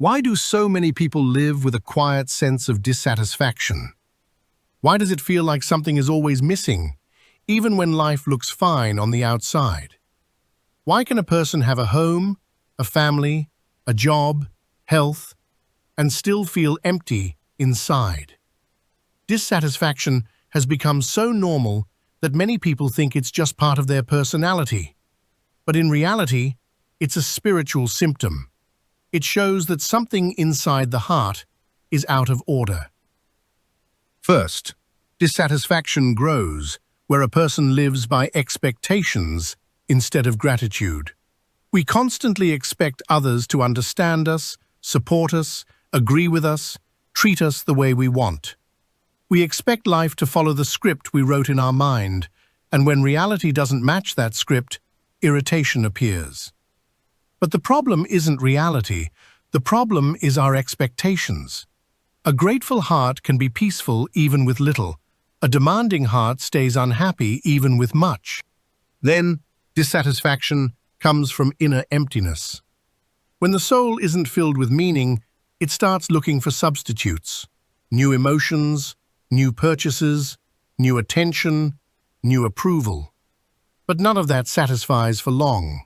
Why do so many people live with a quiet sense of dissatisfaction? Why does it feel like something is always missing, even when life looks fine on the outside? Why can a person have a home, a family, a job, health, and still feel empty inside? Dissatisfaction has become so normal that many people think it's just part of their personality. But in reality, it's a spiritual symptom. It shows that something inside the heart is out of order. First, dissatisfaction grows where a person lives by expectations instead of gratitude. We constantly expect others to understand us, support us, agree with us, treat us the way we want. We expect life to follow the script we wrote in our mind, and when reality doesn't match that script, irritation appears. But the problem isn't reality, the problem is our expectations. A grateful heart can be peaceful even with little. A demanding heart stays unhappy even with much. Then, dissatisfaction comes from inner emptiness. When the soul isn't filled with meaning, it starts looking for substitutes. New emotions, new purchases, new attention, new approval. But none of that satisfies for long.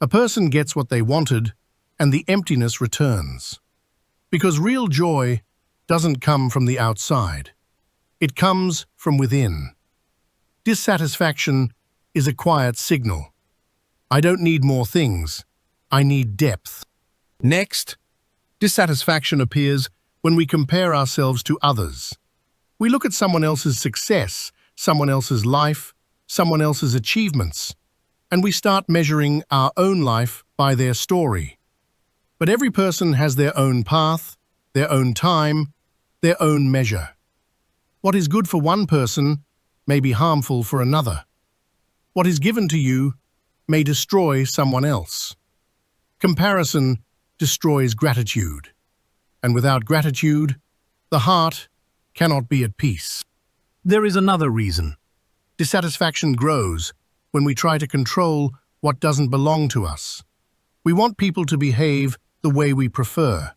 A person gets what they wanted, and the emptiness returns. Because real joy doesn't come from the outside. It comes from within. Dissatisfaction is a quiet signal. I don't need more things. I need depth. Next, dissatisfaction appears when we compare ourselves to others. We look at someone else's success, someone else's life, someone else's achievements, and we start measuring our own life by their story. But every person has their own path, their own time, their own measure. What is good for one person may be harmful for another. What is given to you may destroy someone else. Comparison destroys gratitude, and without gratitude, the heart cannot be at peace. There is another reason. Dissatisfaction grows when we try to control what doesn't belong to us. We want people to behave the way we prefer.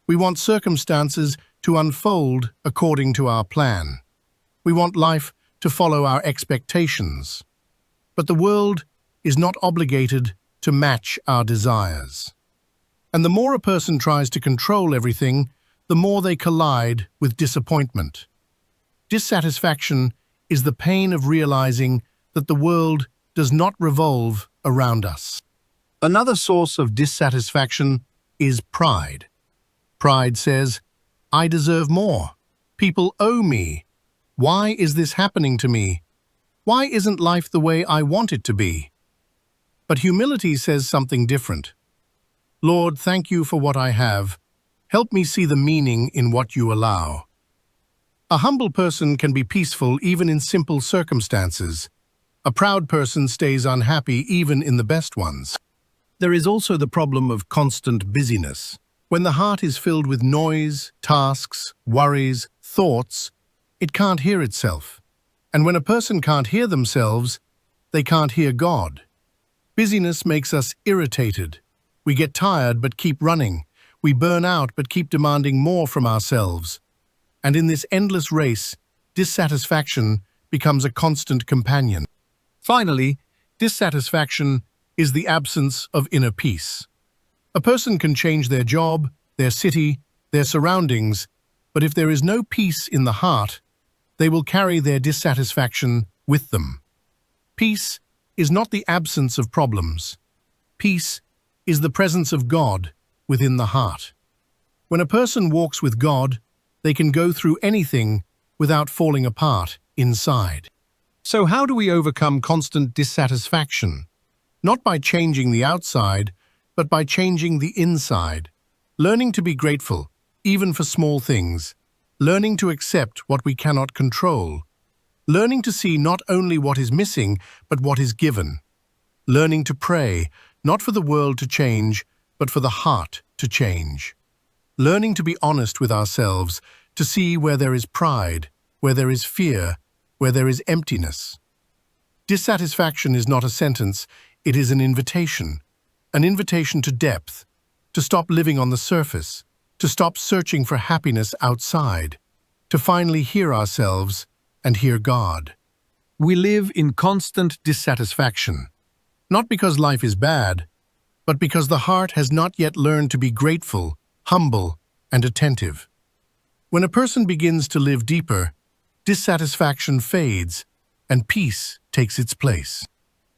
We want circumstances to unfold according to our plan. We want life to follow our expectations. But the world is not obligated to match our desires. And the more a person tries to control everything, the more they collide with disappointment. Dissatisfaction is the pain of realizing that the world does not revolve around us. Another source of dissatisfaction is pride. Pride says, I deserve more. People owe me. Why is this happening to me? Why isn't life the way I want it to be? But humility says something different. Lord, thank you for what I have. Help me see the meaning in what you allow. A humble person can be peaceful even in simple circumstances. A proud person stays unhappy even in the best ones. There is also the problem of constant busyness. When the heart is filled with noise, tasks, worries, thoughts, it can't hear itself. And when a person can't hear themselves, they can't hear God. Busyness makes us irritated. We get tired but keep running. We burn out but keep demanding more from ourselves. And in this endless race, dissatisfaction becomes a constant companion. Finally, dissatisfaction is the absence of inner peace. A person can change their job, their city, their surroundings, but if there is no peace in the heart, they will carry their dissatisfaction with them. Peace is not the absence of problems. Peace is the presence of God within the heart. When a person walks with God, they can go through anything without falling apart inside. So how do we overcome constant dissatisfaction? Not by changing the outside, but by changing the inside. Learning to be grateful, even for small things. Learning to accept what we cannot control. Learning to see not only what is missing, but what is given. Learning to pray, not for the world to change, but for the heart to change. Learning to be honest with ourselves, to see where there is pride, where there is fear, where there is emptiness. Dissatisfaction is not a sentence, it is an invitation to depth, to stop living on the surface, to stop searching for happiness outside, to finally hear ourselves and hear God. We live in constant dissatisfaction, not because life is bad, but because the heart has not yet learned to be grateful, humble, and attentive. When a person begins to live deeper, dissatisfaction fades and peace takes its place.